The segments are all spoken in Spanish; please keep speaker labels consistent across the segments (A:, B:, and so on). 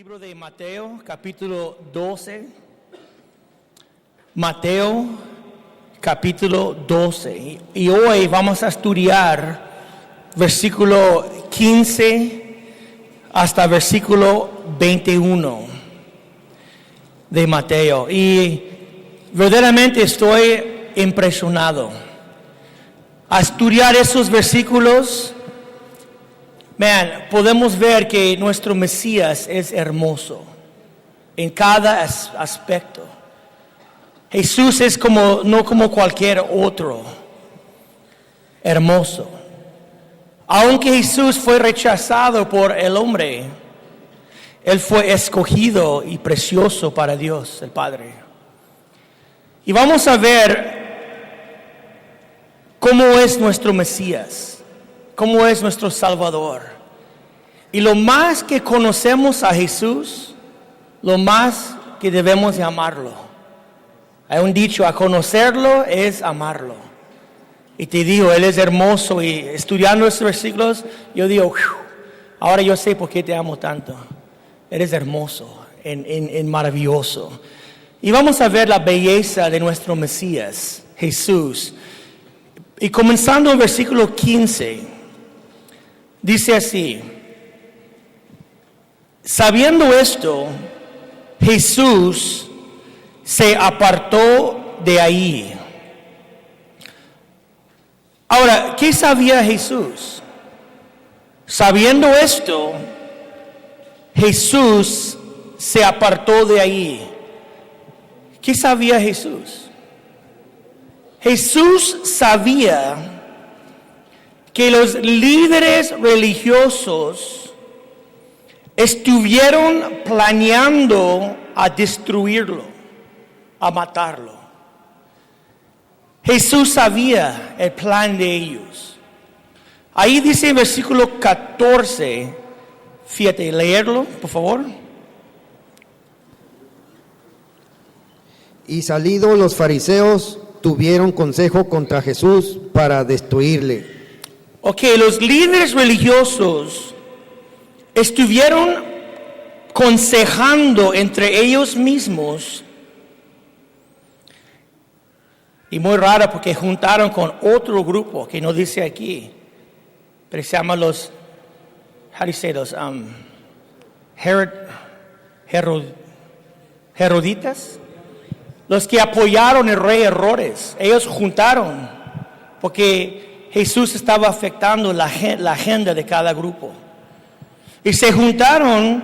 A: libro de Mateo, capítulo 12. Mateo, capítulo 12. Y hoy vamos a estudiar versículo 15 hasta versículo 21 de Mateo. Y verdaderamente estoy impresionado. A estudiar esos versículos, podemos ver que nuestro Mesías es hermoso en cada aspecto. Jesús es no como cualquier otro, hermoso. Aunque Jesús fue rechazado por el hombre, Él fue escogido y precioso para Dios, el Padre. Y vamos a ver cómo es nuestro Mesías, cómo es nuestro Salvador. Y lo más que conocemos a Jesús, lo más que debemos de amarlo. Hay un dicho, a conocerlo es amarlo. Y te digo, Él es hermoso. Y estudiando estos versículos, yo digo, ahora yo sé por qué te amo tanto. Eres hermoso, en maravilloso. Y vamos a ver la belleza de nuestro Mesías, Jesús. Y comenzando el versículo 15, dice así: sabiendo esto, Jesús se apartó de ahí. Ahora, ¿qué sabía Jesús? Sabiendo esto, Jesús se apartó de ahí. ¿Qué sabía Jesús? Jesús sabía que los líderes religiosos estuvieron planeando a destruirlo, a matarlo. Jesús sabía el plan de ellos. Ahí dice en versículo 14, fíjate, leerlo, por favor.
B: Y salidos los fariseos tuvieron consejo contra Jesús para destruirle.
A: Ok, los líderes religiosos estuvieron consejando entre ellos mismos. Y muy raro porque juntaron con otro grupo que no dice aquí, pero se llama los, how do you say those? Heroditas. Los que apoyaron el rey Herodes. Ellos juntaron porque Jesús estaba afectando la agenda de cada grupo. Y se juntaron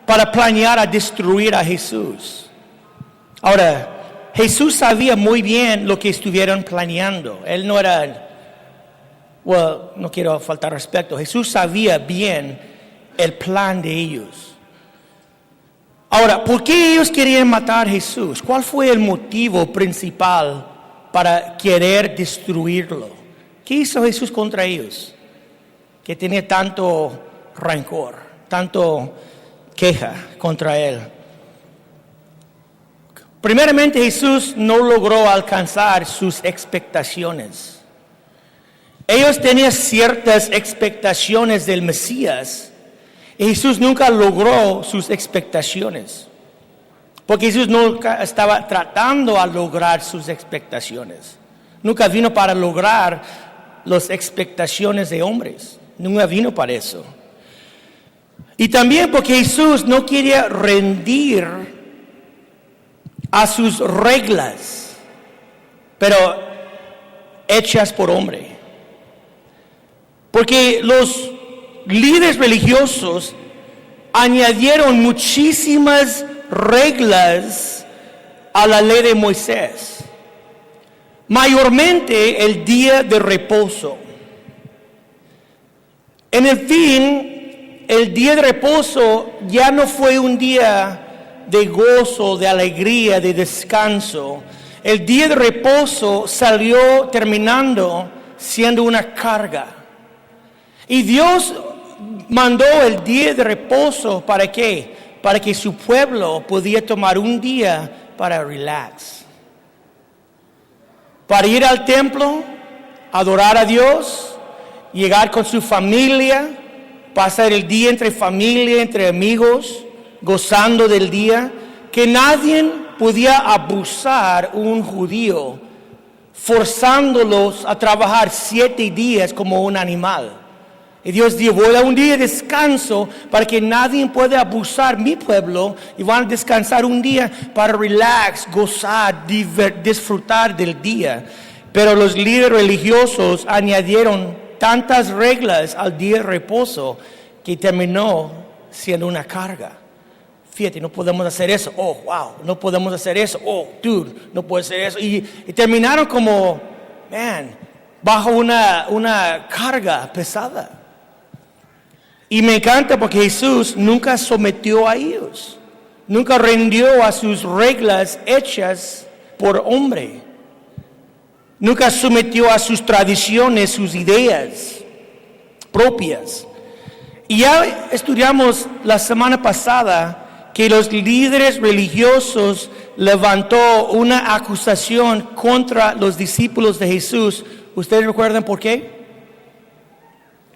A: para planear a destruir a Jesús. Ahora, Jesús sabía muy bien lo que estuvieron planeando. Él no era, no quiero faltar respeto. Jesús sabía bien el plan de ellos. Ahora, ¿por qué ellos querían matar a Jesús? ¿Cuál fue el motivo principal para querer destruirlo? ¿Qué hizo Jesús contra ellos? Que tenía tanto rencor, tanto queja contra Él. Primeramente, Jesús no logró alcanzar sus expectaciones. Ellos tenían ciertas expectaciones del Mesías. Y Jesús nunca logró sus expectaciones. Porque Jesús nunca estaba tratando a lograr sus expectaciones. Nunca vino para lograr las expectaciones de hombres. Nunca vino para eso. Y también porque Jesús no quería rendir a sus reglas, pero hechas por hombre. Porque los líderes religiosos añadieron muchísimas reglas a la ley de Moisés. Mayormente el día de reposo. En el fin, el día de reposo ya no fue un día de gozo, de alegría, de descanso. El día de reposo salió terminando siendo una carga. Y Dios mandó el día de reposo, ¿para qué? Para que su pueblo pudiera tomar un día para relax. Para ir al templo, adorar a Dios, llegar con su familia, pasar el día entre familia, entre amigos, gozando del día, que nadie podía abusar un judío, forzándolos a trabajar 7 días como un animal. Y Dios dijo, voy a dar un día de descanso para que nadie pueda abusar mi pueblo, y van a descansar un día para relax, gozar, disfrutar del día. Pero los líderes religiosos añadieron tantas reglas al día de reposo que terminó siendo una carga. Fíjate, no podemos hacer eso. Oh, wow, no podemos hacer eso. Oh, dude, no puede hacer eso. Y terminaron como, bajo una carga pesada. Y me encanta porque Jesús nunca sometió a ellos. Nunca rindió a sus reglas hechas por hombre. Nunca sometió a sus tradiciones, sus ideas propias. Y ya estudiamos la semana pasada que los líderes religiosos levantó una acusación contra los discípulos de Jesús. ¿Ustedes recuerdan por qué?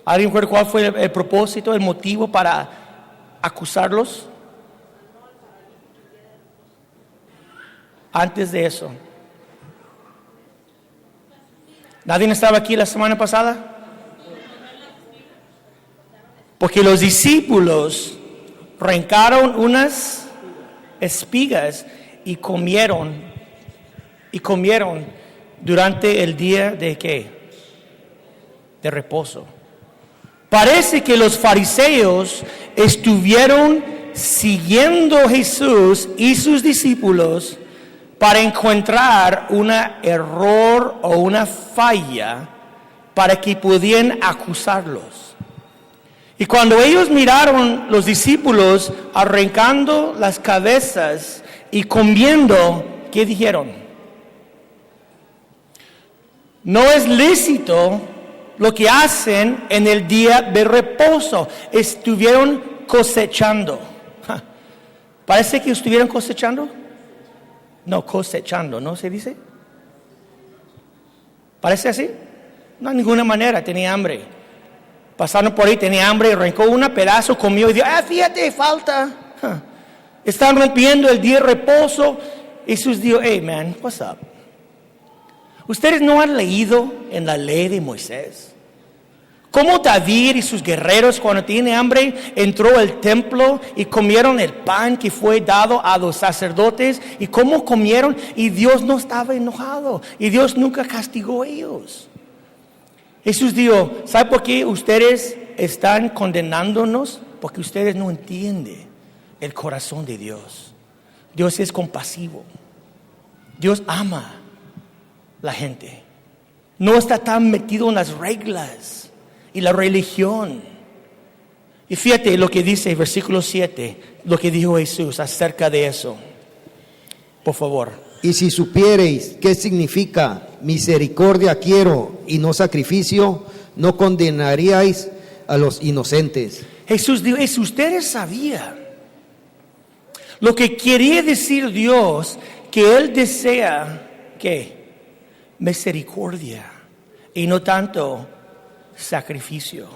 A: ¿Alguien recuerda cuál fue el propósito, el motivo para acusarlos? Antes de eso. ¿Nadie estaba aquí la semana pasada? Porque los discípulos arrancaron unas espigas y comieron durante el día de ¿qué? De reposo. Parece que los fariseos estuvieron siguiendo a Jesús y sus discípulos para encontrar un error o una falla para que pudieran acusarlos. Y cuando ellos miraron los discípulos arrancando las cabezas y comiendo, ¿qué dijeron? No es lícito lo que hacen en el día de reposo. Estuvieron cosechando. ¿Parece que estuvieron cosechando? No, cosechando, ¿no se dice? ¿Parece así? No, de ninguna manera, tenía hambre. Pasaron por ahí, tenía hambre, arrancó un pedazo, comió y dijo, fíjate, falta. Están rompiendo el día de reposo. Y Jesús dijo, hey man, what's up? ¿Ustedes no han leído en la ley de Moisés cómo David y sus guerreros cuando tienen hambre entró al templo y comieron el pan que fue dado a los sacerdotes? Y cómo comieron y Dios no estaba enojado y Dios nunca castigó a ellos. Jesús dijo, ¿sabe por qué ustedes están condenándonos? Porque ustedes no entienden el corazón de Dios. Dios es compasivo. Dios ama la gente. No está tan metido en las reglas y la religión. Y fíjate lo que dice el versículo 7, lo que dijo Jesús acerca de eso. Por favor.
B: Y si supiereis qué significa misericordia quiero y no sacrificio, no condenaríais a los inocentes.
A: Jesús dijo, si ustedes sabían lo que quería decir Dios, que Él desea, ¿qué? Misericordia y no tanto sacrificio.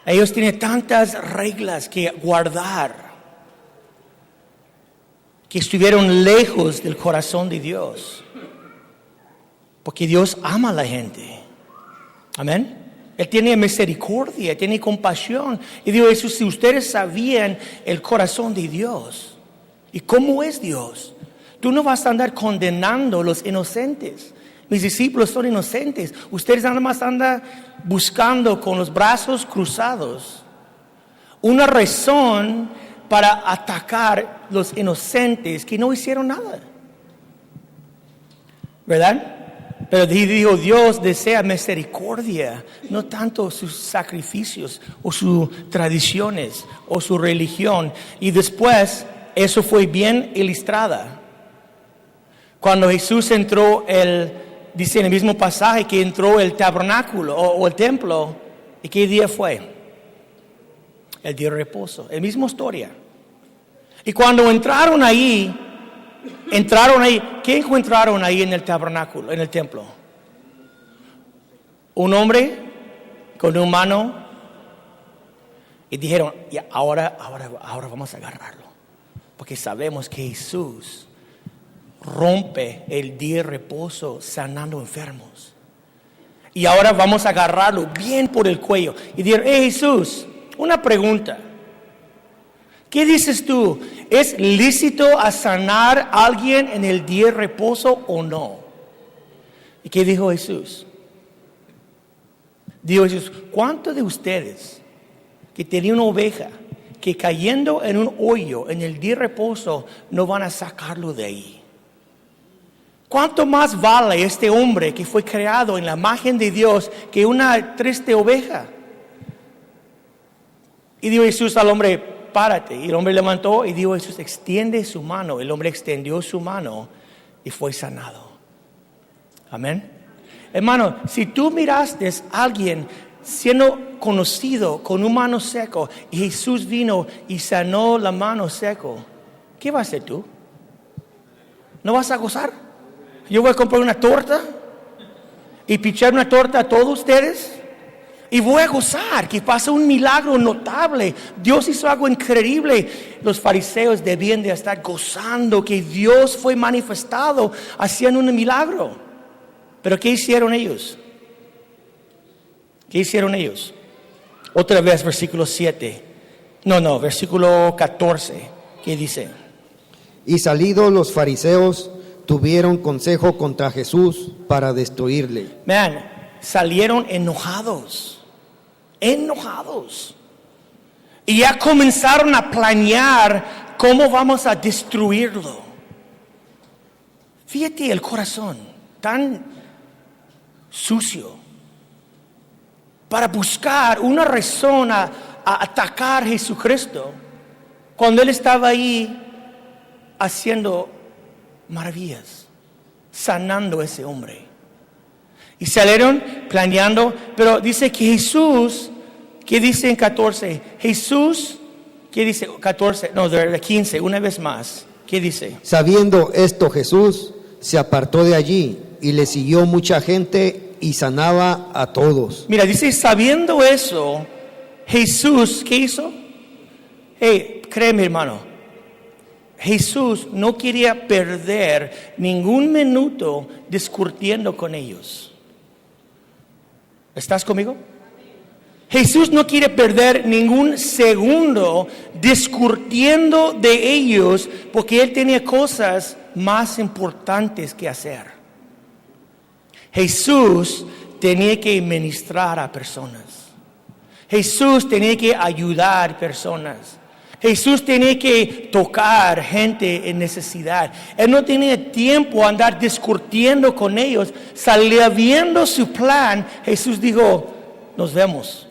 A: Ellos tienen tantas reglas que guardar que estuvieron lejos del corazón de Dios, porque Dios ama a la gente. Amén. Él tiene misericordia, tiene compasión. Y digo, eso, si ustedes sabían el corazón de Dios y cómo es Dios, tú no vas a andar condenando a los inocentes. Mis discípulos son inocentes. Ustedes nada más andan buscando con los brazos cruzados una razón para atacar los inocentes que no hicieron nada. ¿Verdad? Pero dijo, Dios desea misericordia, no tanto sus sacrificios o sus tradiciones o su religión. Y después, eso fue bien ilustrada. Cuando Jesús entró, dice en el mismo pasaje que entró el tabernáculo o el templo. ¿Y qué día fue? El día de reposo, la misma historia. Y cuando entraron ahí, ¿qué encontraron ahí en el tabernáculo, en el templo? Un hombre con una mano Y dijeron, y ahora vamos a agarrarlo. Porque sabemos que Jesús rompe el día de reposo sanando enfermos. Y ahora vamos a agarrarlo bien por el cuello. Y dijeron, Jesús, una pregunta. ¿Qué dices tú? ¿Es lícito a sanar a alguien en el día de reposo o no? ¿Y qué dijo Jesús? Dijo Jesús, ¿cuántos de ustedes que tenían una oveja que cayendo en un hoyo en el día de reposo no van a sacarlo de ahí? ¿Cuánto más vale este hombre que fue creado en la imagen de Dios que una triste oveja? Y dijo Jesús al hombre, párate. Y el hombre levantó y dijo Jesús, extiende su mano. El hombre extendió su mano y fue sanado. Amén. Hermano, si tú miraste a alguien siendo conocido con un mano seco y Jesús vino y sanó la mano seco, ¿qué vas a hacer tú? ¿No vas a gozar? Yo voy a comprar una torta y pichar una torta a todos ustedes y voy a gozar que pasa un milagro notable. Dios hizo algo increíble. Los fariseos debían de estar gozando que Dios fue manifestado haciendo un milagro. Pero ¿qué hicieron ellos? ¿Qué hicieron ellos? Otra vez versículo 7. Versículo 14. ¿Qué dice?
B: Y salidos los fariseos tuvieron consejo contra Jesús para destruirle.
A: Salieron enojados. Y ya comenzaron a planear cómo vamos a destruirlo. Fíjate el corazón tan sucio para buscar una razón a atacar a Jesucristo cuando Él estaba ahí haciendo maravillas, sanando a ese hombre. Y salieron planeando, pero dice que Jesús, ¿qué dice en 14? Jesús, ¿qué dice? 14, de 15, una vez más. ¿Qué dice?
B: Sabiendo esto, Jesús se apartó de allí y le siguió mucha gente y sanaba a todos.
A: Mira, dice, sabiendo eso, Jesús, ¿qué hizo? Créeme, hermano, Jesús no quería perder ningún minuto discutiendo con ellos. ¿Estás conmigo? Jesús no quiere perder ningún segundo discutiendo de ellos porque Él tenía cosas más importantes que hacer. Jesús tenía que ministrar a personas. Jesús tenía que ayudar personas. Jesús tenía que tocar gente en necesidad. Él no tenía tiempo a andar discutiendo con ellos. Salía viendo su plan. Jesús dijo, nos vemos.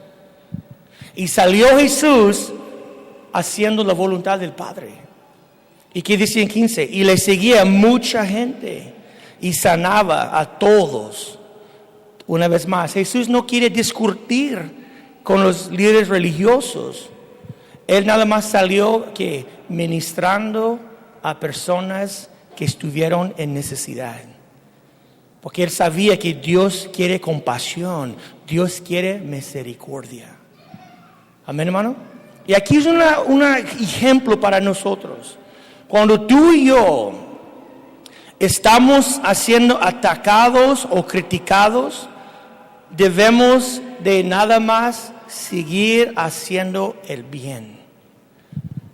A: Y salió Jesús haciendo la voluntad del Padre. ¿Y qué dice en 15? Y le seguía mucha gente y sanaba a todos. Una vez más, Jesús no quiere discutir con los líderes religiosos. Él nada más salió que ministrando a personas que estuvieron en necesidad. Porque Él sabía que Dios quiere compasión, Dios quiere misericordia. Amén, hermano. Y aquí es un ejemplo para nosotros. Cuando tú y yo estamos siendo atacados o criticados, debemos de nada más seguir haciendo el bien,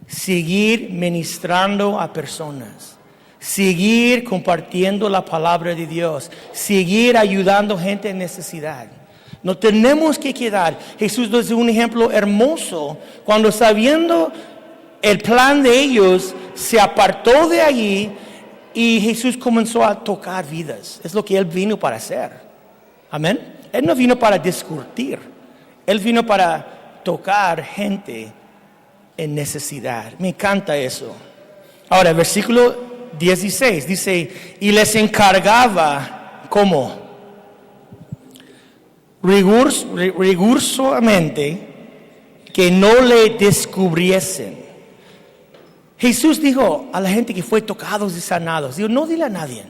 A: seguir ministrando a personas, seguir compartiendo la palabra de Dios, seguir ayudando gente en necesidad. No tenemos que quedar. Jesús nos dio un ejemplo hermoso cuando, sabiendo el plan de ellos, se apartó de allí y Jesús comenzó a tocar vidas. Es lo que Él vino para hacer. Amén. Él no vino para discutir. Él vino para tocar gente en necesidad. Me encanta eso. Ahora, versículo 16 dice, y les encargaba, ¿cómo? Rigurosamente que no le descubriesen. Jesús dijo a la gente que fue tocados y sanados, dijo, no dile a nadie,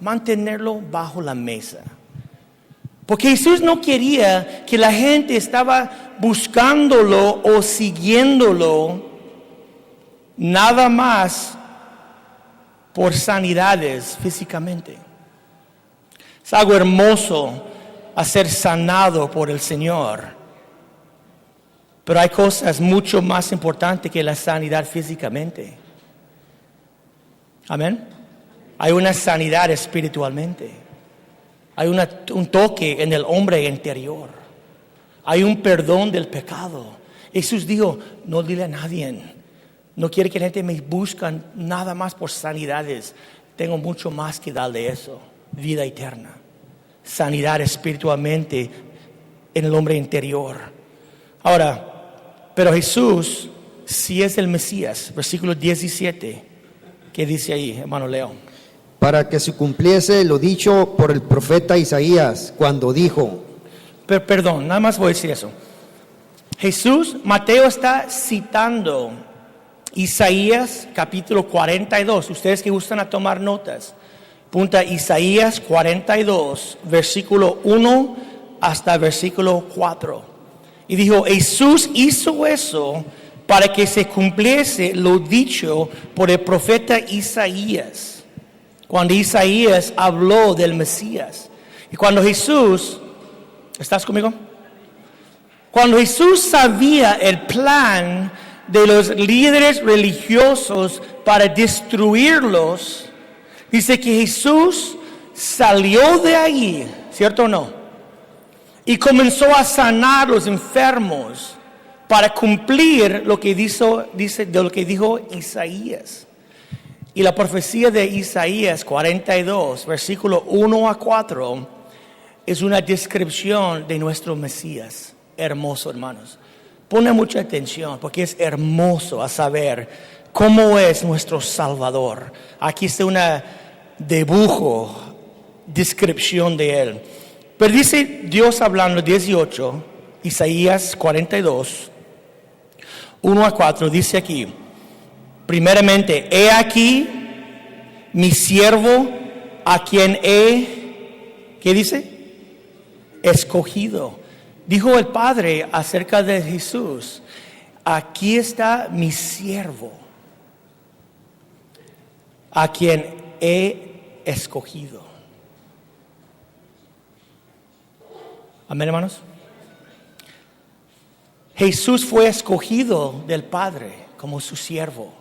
A: mantenerlo bajo la mesa. Porque Jesús no quería que la gente estaba buscándolo o siguiéndolo nada más por sanidades físicamente. Es algo hermoso a ser sanado por el Señor. Pero hay cosas mucho más importantes que la sanidad físicamente. Amén. Hay una sanidad espiritualmente. Hay un toque en el hombre interior. Hay un perdón del pecado. Jesús dijo, no dile a nadie. No quiere que la gente me busque nada más por sanidades. Tengo mucho más que darle eso. Vida eterna. Sanidad espiritualmente en el hombre interior. Ahora, pero Jesús sí es el Mesías. Versículo 17. ¿Qué dice ahí, hermano Leo?
B: Para que se cumpliese lo dicho por el profeta Isaías, cuando dijo.
A: Perdón, nada más voy a decir eso. Jesús, Mateo está citando Isaías capítulo 42. Ustedes que gustan a tomar notas, punta Isaías 42, versículo 1 hasta versículo 4. Y dijo, Jesús hizo eso para que se cumpliese lo dicho por el profeta Isaías. Cuando Isaías habló del Mesías. Y cuando Jesús, ¿estás conmigo? Cuando Jesús sabía el plan de los líderes religiosos para destruirlos, dice que Jesús salió de ahí, ¿cierto o no? Y comenzó a sanar los enfermos para cumplir lo que dijo Isaías. Y la profecía de Isaías 42, versículo 1 a 4, es una descripción de nuestro Mesías. Hermoso, hermanos. Pone mucha atención porque es hermoso a saber cómo es nuestro Salvador. Aquí está una dibujo, descripción de Él. Pero dice Dios hablando, 18, Isaías 42, 1 a 4, dice aquí. Primeramente, he aquí mi siervo a quien he, ¿qué dice? Escogido. Dijo el Padre acerca de Jesús, aquí está mi siervo a quien he escogido. Amén, hermanos. Jesús fue escogido del Padre como su siervo,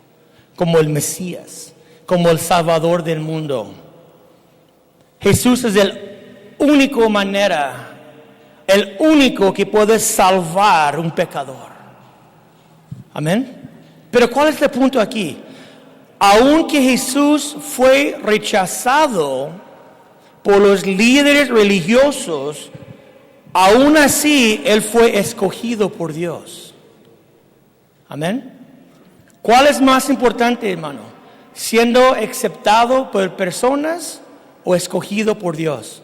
A: como el Mesías, como el Salvador del mundo. Jesús es el único manera, el único que puede salvar un pecador. Amén. Pero ¿cuál es el punto aquí? Aunque Jesús fue rechazado por los líderes religiosos, aún así Él fue escogido por Dios. Amén. ¿Cuál es más importante, hermano? ¿Siendo aceptado por personas o escogido por Dios?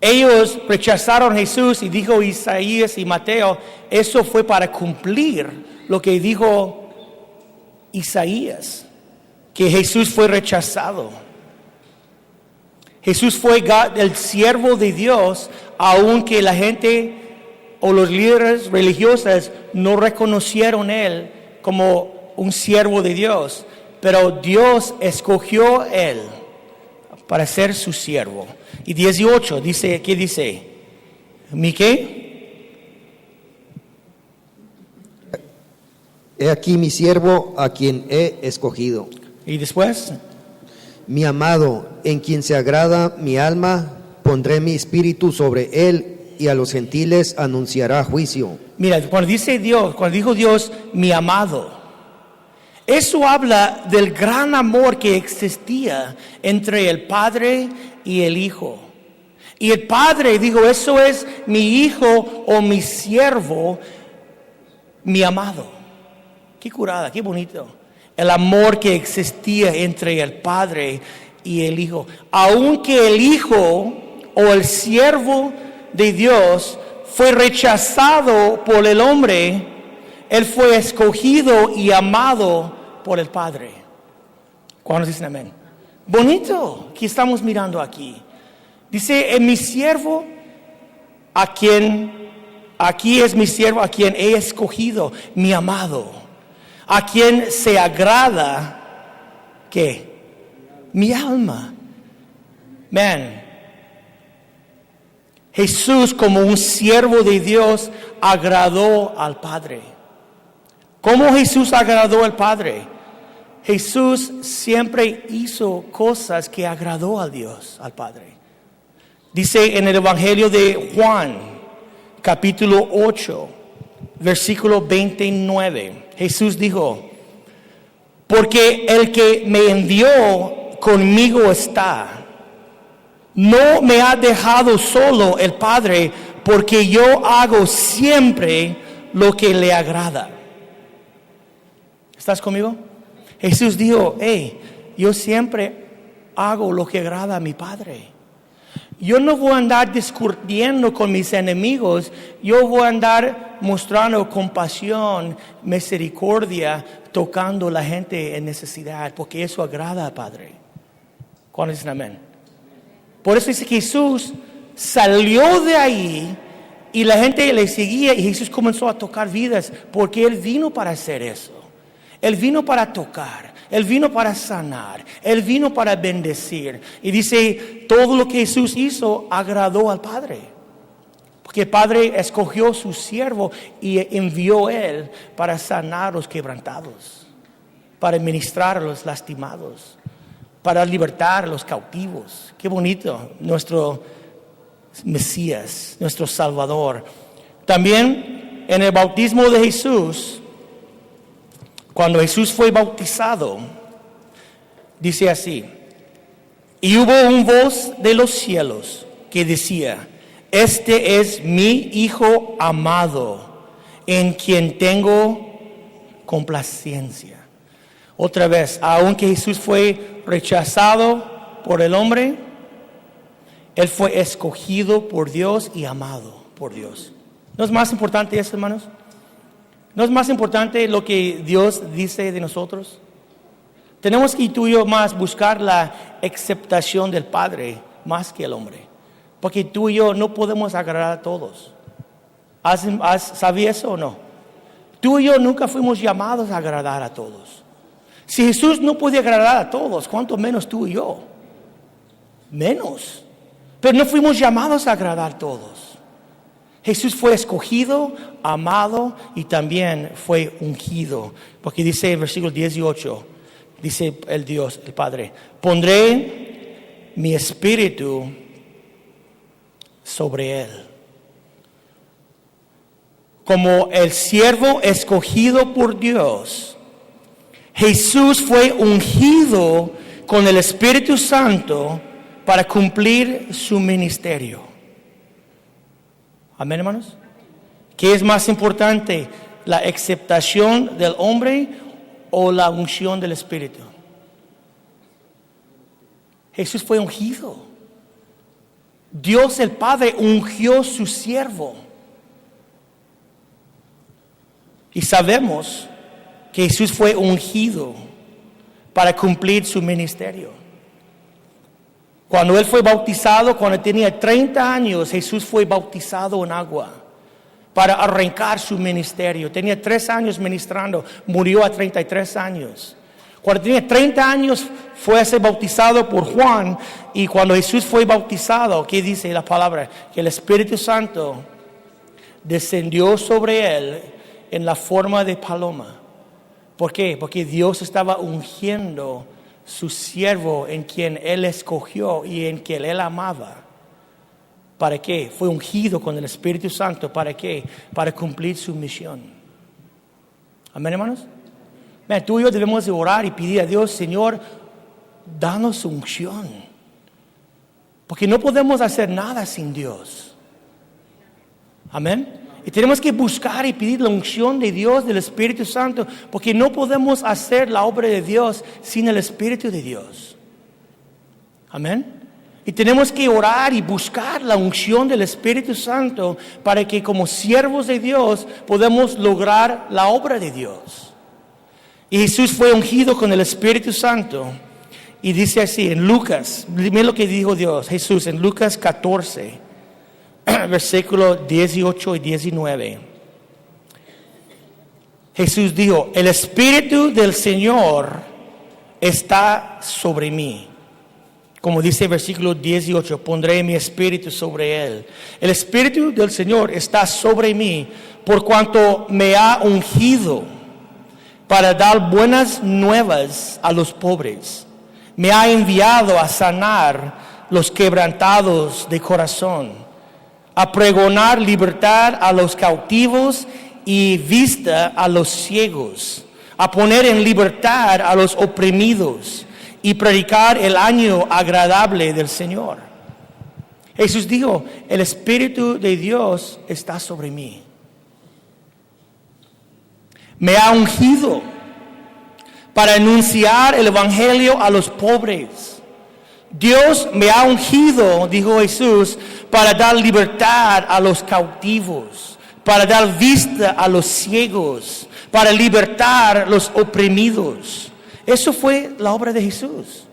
A: Ellos rechazaron a Jesús y dijo Isaías y Mateo, eso fue para cumplir lo que dijo Isaías, que Jesús fue rechazado. Jesús fue el siervo de Dios, aunque la gente o los líderes religiosos no reconocieron a Él como un siervo de Dios. Pero Dios escogió a Él para ser su siervo. Y 18 dice, ¿qué dice? ¿Mi qué?
B: He aquí mi siervo a quien he escogido.
A: Y después,
B: Mi amado, en quien se agrada mi alma, pondré mi espíritu sobre él y a los gentiles anunciará juicio.
A: mira, cuando dijo Dios, mi amado, eso habla del gran amor que existía entre el Padre y el Hijo. Y el Padre dijo, eso es mi hijo o mi siervo, mi amado. Qué curada, qué bonito. El amor que existía entre el Padre y el Hijo. Aunque el Hijo o el siervo de Dios fue rechazado por el hombre, Él fue escogido y amado por el Padre. ¿Cuántos dicen amén? Bonito que estamos mirando aquí. Dice, en mi siervo, aquí es mi siervo, a quien he escogido, mi amado, a quien se agrada, ¿qué? Mi alma. Man, Jesús como un siervo de Dios agradó al Padre. ¿Cómo Jesús agradó al Padre? Jesús siempre hizo cosas que agradó a Dios, al Padre. Dice en el Evangelio de Juan, capítulo 8, versículo 29, Jesús dijo, porque el que me envió conmigo está. No me ha dejado solo el Padre, porque yo hago siempre lo que le agrada. ¿Estás conmigo? Jesús dijo, yo siempre hago lo que agrada a mi Padre. Yo no voy a andar discutiendo con mis enemigos, yo voy a andar mostrando compasión, misericordia, tocando a la gente en necesidad, porque eso agrada al Padre. ¿Cuándo dicen amén? Por eso dice que Jesús salió de ahí y la gente le seguía y Jesús comenzó a tocar vidas porque Él vino para hacer eso. Él vino para tocar, Él vino para sanar, Él vino para bendecir. Y dice, todo lo que Jesús hizo agradó al Padre. Porque el Padre escogió su siervo y envió Él para sanar a los quebrantados, para ministrar a los lastimados, para libertar a los cautivos. Qué bonito, nuestro Mesías, nuestro Salvador. También en el bautismo de Jesús, cuando Jesús fue bautizado, dice así, y hubo una voz de los cielos que decía, este es mi Hijo amado, en quien tengo complacencia. Otra vez, aunque Jesús fue rechazado por el hombre, Él fue escogido por Dios y amado por Dios. ¿No es más importante eso, hermanos? ¿No es más importante lo que Dios dice de nosotros? Tenemos que tú y yo más buscar la aceptación del Padre más que el hombre. Porque tú y yo no podemos agradar a todos. ¿Sabías eso o no? Tú y yo nunca fuimos llamados a agradar a todos. Si Jesús no podía agradar a todos, ¿cuánto menos tú y yo? Menos. Pero no fuimos llamados a agradar a todos. Jesús fue escogido, amado y también fue ungido. Porque dice el versículo 18, dice el Dios, el Padre, pondré mi espíritu sobre él. Como el siervo escogido por Dios, Jesús fue ungido con el Espíritu Santo para cumplir su ministerio. Amén, hermanos. ¿Qué es más importante, la aceptación del hombre o la unción del Espíritu? Jesús fue ungido. Dios el Padre ungió su siervo. Y sabemos que Jesús fue ungido para cumplir su ministerio. Cuando Él fue bautizado, cuando tenía 30 años, Jesús fue bautizado en agua para arrancar su ministerio. Tenía 3 años ministrando, murió a 33 años. Cuando tenía 30 años fue a ser bautizado por Juan, y cuando Jesús fue bautizado, ¿qué dice la palabra? Que el Espíritu Santo descendió sobre Él en la forma de paloma. ¿Por qué? Porque Dios estaba ungiendo su siervo en quien Él escogió y en quien Él amaba. ¿Para qué? Fue ungido con el Espíritu Santo. ¿Para qué? Para cumplir su misión. Amén, hermanos. Tú y yo debemos de orar y pedir a Dios, Señor, danos su unción. Porque no podemos hacer nada sin Dios. Amén. Y tenemos que buscar y pedir la unción de Dios, del Espíritu Santo, porque no podemos hacer la obra de Dios sin el Espíritu de Dios. Amén. Y tenemos que orar y buscar la unción del Espíritu Santo para que como siervos de Dios podamos lograr la obra de Dios. Y Jesús fue ungido con el Espíritu Santo. Y dice así en Lucas, mira lo que dijo Jesús en Lucas 14, versículo 18 y 19. Jesús dijo, el Espíritu del Señor está sobre mí. Como dice el versículo 18, pondré mi espíritu sobre él. El Espíritu del Señor está sobre mí por cuanto me ha ungido para dar buenas nuevas a los pobres. Me ha enviado a sanar los quebrantados de corazón, a pregonar libertad a los cautivos y vista a los ciegos, a poner en libertad a los oprimidos y predicar el año agradable del Señor. Jesús dijo, el Espíritu de Dios está sobre mí. Me ha ungido para anunciar el Evangelio a los pobres. Dios me ha ungido, dijo Jesús, para dar libertad a los cautivos, para dar vista a los ciegos, para libertar a los oprimidos. Eso fue la obra de Jesús.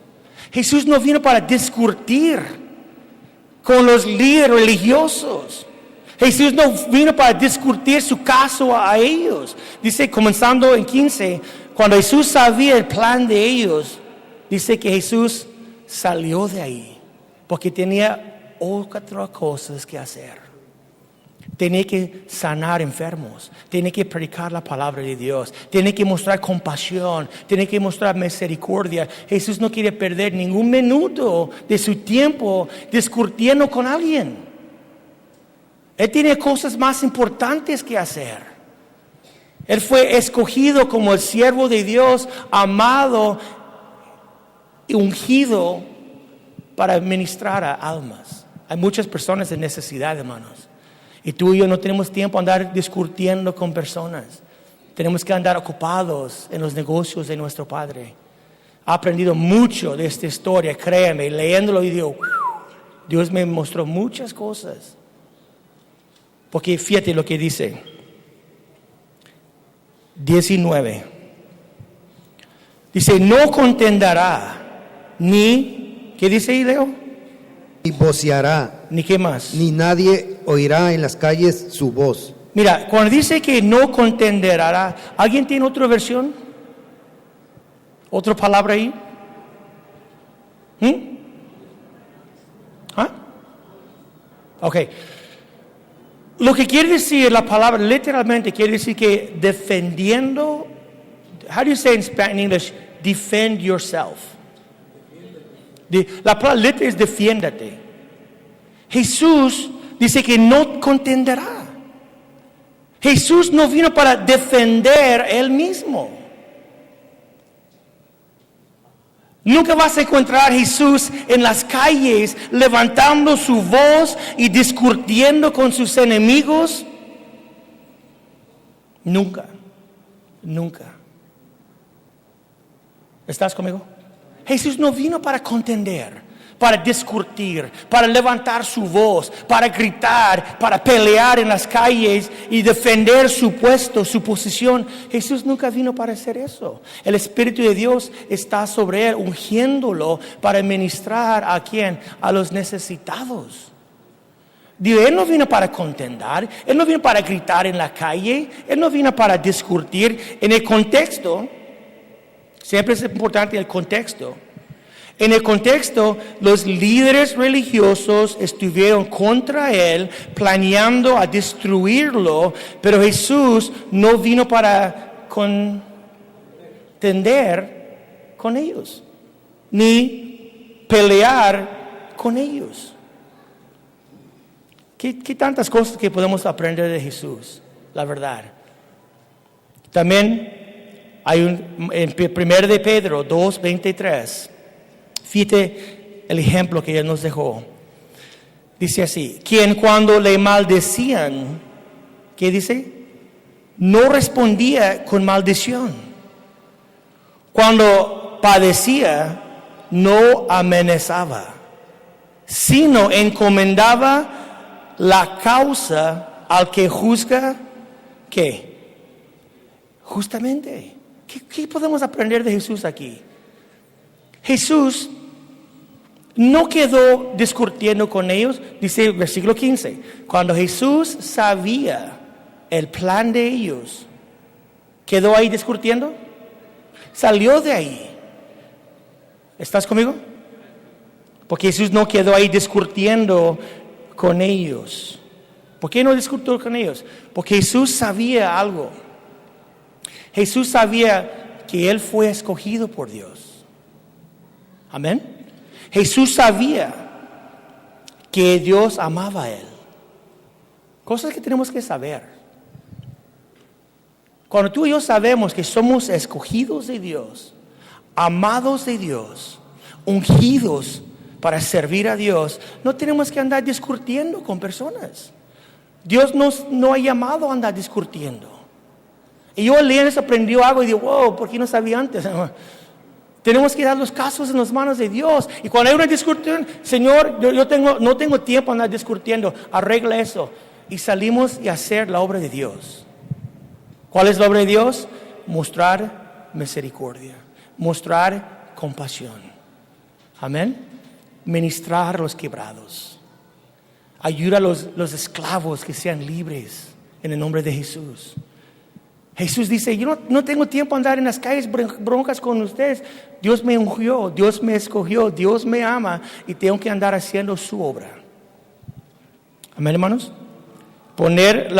A: Jesús no vino para discutir con los líderes religiosos. Jesús no vino para discutir su caso a ellos. Dice, comenzando en 15, cuando Jesús sabía el plan de ellos, dice que Jesús salió de ahí porque tenía otras cosas que hacer. Tenía que sanar enfermos, tenía que predicar la palabra de Dios, tenía que mostrar compasión, tenía que mostrar misericordia. Jesús no quiere perder ningún minuto de su tiempo discutiendo con alguien. Él tiene cosas más importantes que hacer. Él fue escogido como el siervo de Dios, amado y ungido para ministrar a almas. Hay muchas personas en necesidad, hermanos. Y tú y yo no tenemos tiempo a andar discutiendo con personas. Tenemos que andar ocupados en los negocios de nuestro Padre. He aprendido mucho de esta historia, créeme, leyéndolo y digo, Dios me mostró muchas cosas. Porque fíjate lo que dice. 19. Dice, no contenderá ni, ¿qué dice ahí, Leo?
B: Ni voceará,
A: Ni qué más.
B: ni nadie oirá en las calles su voz.
A: Mira, cuando dice que no contenderá, ¿alguien tiene otra versión? ¿Otra palabra ahí? ¿Ah? Ok. Lo que quiere decir la palabra literalmente quiere decir que defendiendo. How do you say in English? Defend yourself. La palabra literal es defiéndate. Jesús dice que no contenderá. Jesús no vino para defender él mismo. Nunca vas a encontrar a Jesús en las calles levantando su voz y discutiendo con sus enemigos. Nunca, nunca. ¿Estás conmigo? Jesús no vino para contender, para discutir, para levantar su voz, para gritar, para pelear en las calles y defender su puesto, su posición. Jesús nunca vino para hacer eso. El Espíritu de Dios está sobre él, ungiéndolo para ministrar a ¿quién? A los necesitados. Dios, él no vino para contender, él no vino para gritar en la calle, él no vino para discutir. En el contexto, siempre es importante el contexto. En el contexto, los líderes religiosos estuvieron contra él, planeando a destruirlo, pero Jesús no vino para contender con ellos, ni pelear con ellos. ¿Qué tantas cosas que podemos aprender de Jesús? La verdad. También hay en 1 de Pedro 2:23. Fíjate el ejemplo que él nos dejó. Dice así: quien cuando le maldecían, ¿qué dice? No respondía con maldición. Cuando padecía, no amenazaba, sino encomendaba la causa al que juzga, ¿qué? Justamente. ¿Qué podemos aprender de Jesús aquí? Jesús no quedó discutiendo con ellos, dice el versículo 15, cuando Jesús sabía el plan de ellos, ¿quedó ahí discutiendo? Salió de ahí. ¿Estás conmigo? Porque Jesús no quedó ahí discutiendo con ellos. ¿Por qué no discutió con ellos? Porque Jesús sabía algo. Jesús sabía que Él fue escogido por Dios. Amén. Jesús sabía que Dios amaba a Él. Cosas que tenemos que saber. Cuando tú y yo sabemos que somos escogidos de Dios, amados de Dios, ungidos para servir a Dios, no tenemos que andar discutiendo con personas. Dios nos no ha llamado a andar discutiendo. Y yo leyendo aprendió algo y digo, wow, ¿por qué no sabía antes? Tenemos que dar los casos en las manos de Dios. Y cuando hay una discusión, Señor, no tengo tiempo para andar discutiendo, arregla eso. Y salimos y hacer la obra de Dios. ¿Cuál es la obra de Dios? Mostrar misericordia, mostrar compasión. Amén. Ministrar a los quebrados. Ayuda a los esclavos que sean libres en el nombre de Jesús. Jesús dice, yo no tengo tiempo a andar en las calles broncas con ustedes. Dios me ungió, Dios me escogió, Dios me ama y tengo que andar haciendo su obra. Amén, hermanos. Poner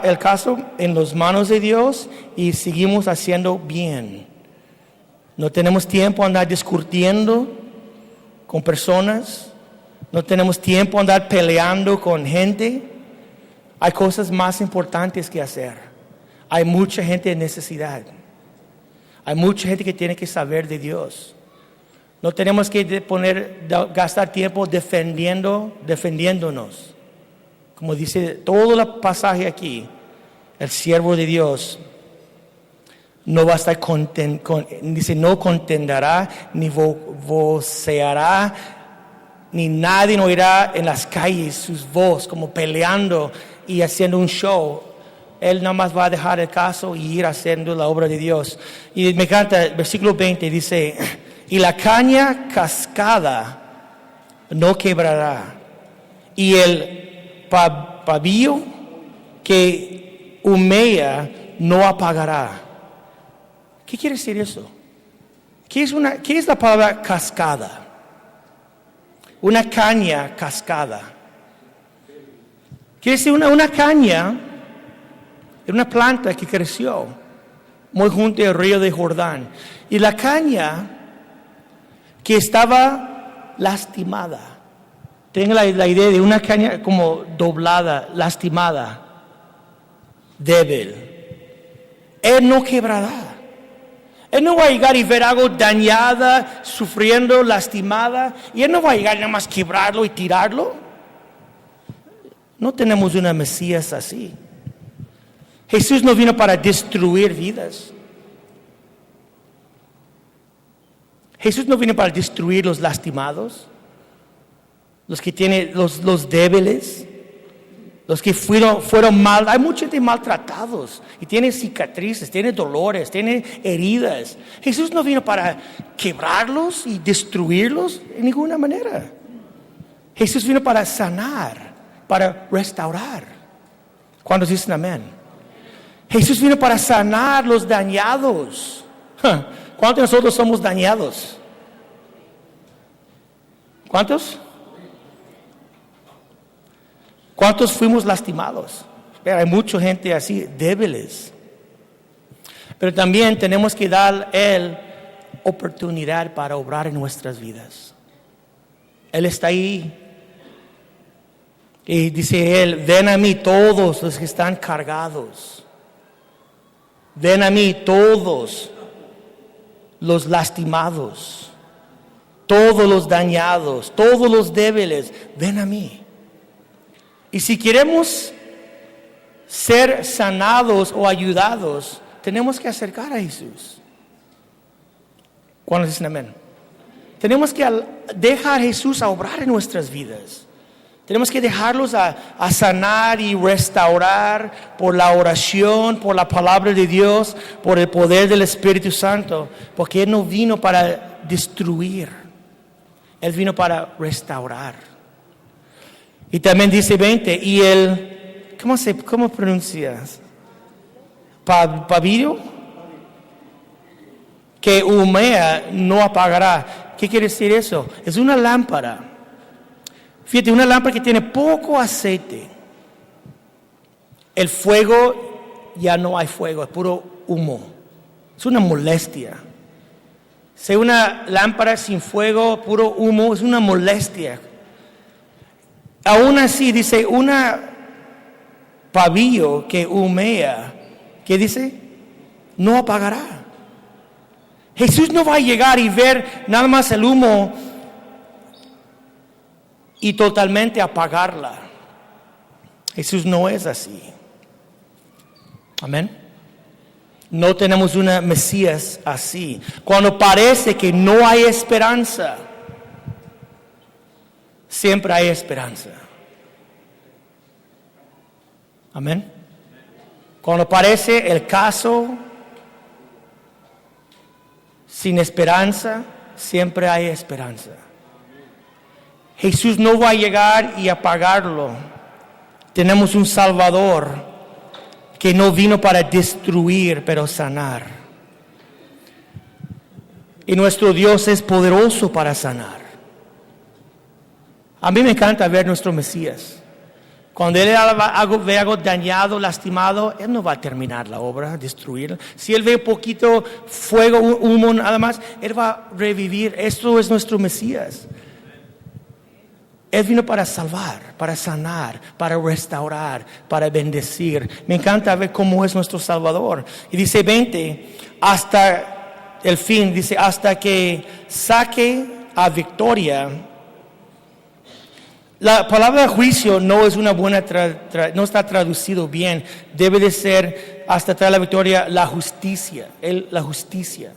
A: el caso en las manos de Dios y seguimos haciendo bien. No tenemos tiempo a andar discutiendo con personas. No tenemos tiempo a andar peleando con gente. Hay cosas más importantes que hacer. Hay mucha gente en necesidad. Hay mucha gente que tiene que saber de Dios. No tenemos que gastar tiempo defendiéndonos. Como dice todo el pasaje aquí, el siervo de Dios no va a estar dice, no contenderá, ni voceará, ni nadie oirá en las calles sus voces como peleando y haciendo un show. Él nada más va a dejar el caso y ir haciendo la obra de Dios. Y me encanta el versículo 20, dice, y la caña cascada no quebrará, y el pabilo que humea no apagará. ¿Qué quiere decir eso? ¿Qué es la palabra cascada? Una caña cascada. Quiere decir una caña. Era una planta que creció muy junto al río de Jordán. Y la caña que estaba lastimada. Tenga la idea de una caña como doblada, lastimada, débil. Él no quebrará. Él no va a llegar y ver algo dañada, sufriendo, lastimada. Y Él no va a llegar nada más quebrarlo y tirarlo. No tenemos una Mesías así. Jesús no vino para destruir vidas. Jesús no vino para destruir los lastimados, los que tienen los débiles, los que fueron mal. Hay mucha gente maltratados y tiene cicatrices, tiene dolores, tiene heridas. Jesús no vino para quebrarlos y destruirlos en ninguna manera. Jesús vino para sanar, para restaurar. ¿Cuántos dicen amén? Jesús vino para sanar los dañados. ¿Cuántos de nosotros somos dañados? ¿Cuántos? ¿Cuántos fuimos lastimados? Pero hay mucha gente así, débiles. Pero también tenemos que dar a Él oportunidad para obrar en nuestras vidas. Él está ahí. Y dice Él, ven a mí todos los que están cargados. Ven a mí todos los lastimados, todos los dañados, todos los débiles. Ven a mí. Y si queremos ser sanados o ayudados, tenemos que acercar a Jesús. ¿Cuándo dicen amén? Tenemos que dejar a Jesús a obrar en nuestras vidas. Tenemos que dejarlos a sanar y restaurar por la oración, por la palabra de Dios, por el poder del Espíritu Santo. Porque Él no vino para destruir. Él vino para restaurar. Y también dice 20, y el, ¿cómo pronuncias? Pavillo, que humea no apagará. ¿Qué quiere decir eso? Es una lámpara. Fíjate, una lámpara que tiene poco aceite. El fuego, ya no hay fuego, es puro humo. Es una molestia. Si una lámpara sin fuego, puro humo, es una molestia. Aún así, dice, una pavillo que humea, ¿qué dice? No apagará. Jesús no va a llegar y ver nada más el humo y totalmente apagarla. Jesús no es así. Amén. No tenemos una Mesías así. Cuando parece que no hay esperanza, siempre hay esperanza. Amén. Cuando parece el caso sin esperanza, siempre hay esperanza. Jesús no va a llegar y apagarlo. Tenemos un Salvador que no vino para destruir, pero sanar. Y nuestro Dios es poderoso para sanar. A mí me encanta ver nuestro Mesías. Cuando Él ve algo dañado, lastimado, Él no va a terminar la obra, destruirla. Si Él ve un poquito fuego, humo nada más, Él va a revivir. Esto es nuestro Mesías. Él vino para salvar, para sanar, para restaurar, para bendecir. Me encanta ver cómo es nuestro Salvador. Y dice 20, hasta el fin, dice, hasta que saque a victoria. La palabra juicio no es una buena, no está traducido bien. Debe de ser hasta traer la victoria, la justicia, la justicia.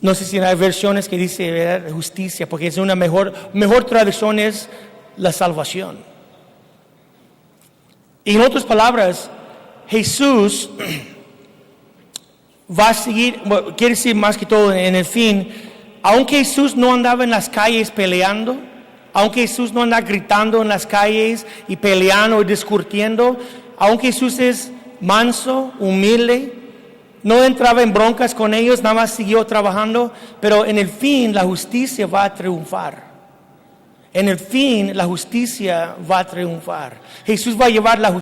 A: No sé si hay versiones que dice ¿verdad? Justicia, porque es una mejor traducción es la salvación. Y en otras palabras, Jesús va a seguir, bueno, quiere decir más que todo en el fin, aunque Jesús no andaba en las calles peleando, aunque Jesús no anda gritando en las calles y peleando y discutiendo, aunque Jesús es manso, humilde, no entraba en broncas con ellos, nada más siguió trabajando, pero en el fin la justicia va a triunfar. En el fin la justicia va a triunfar. Jesús va a llevar la justicia.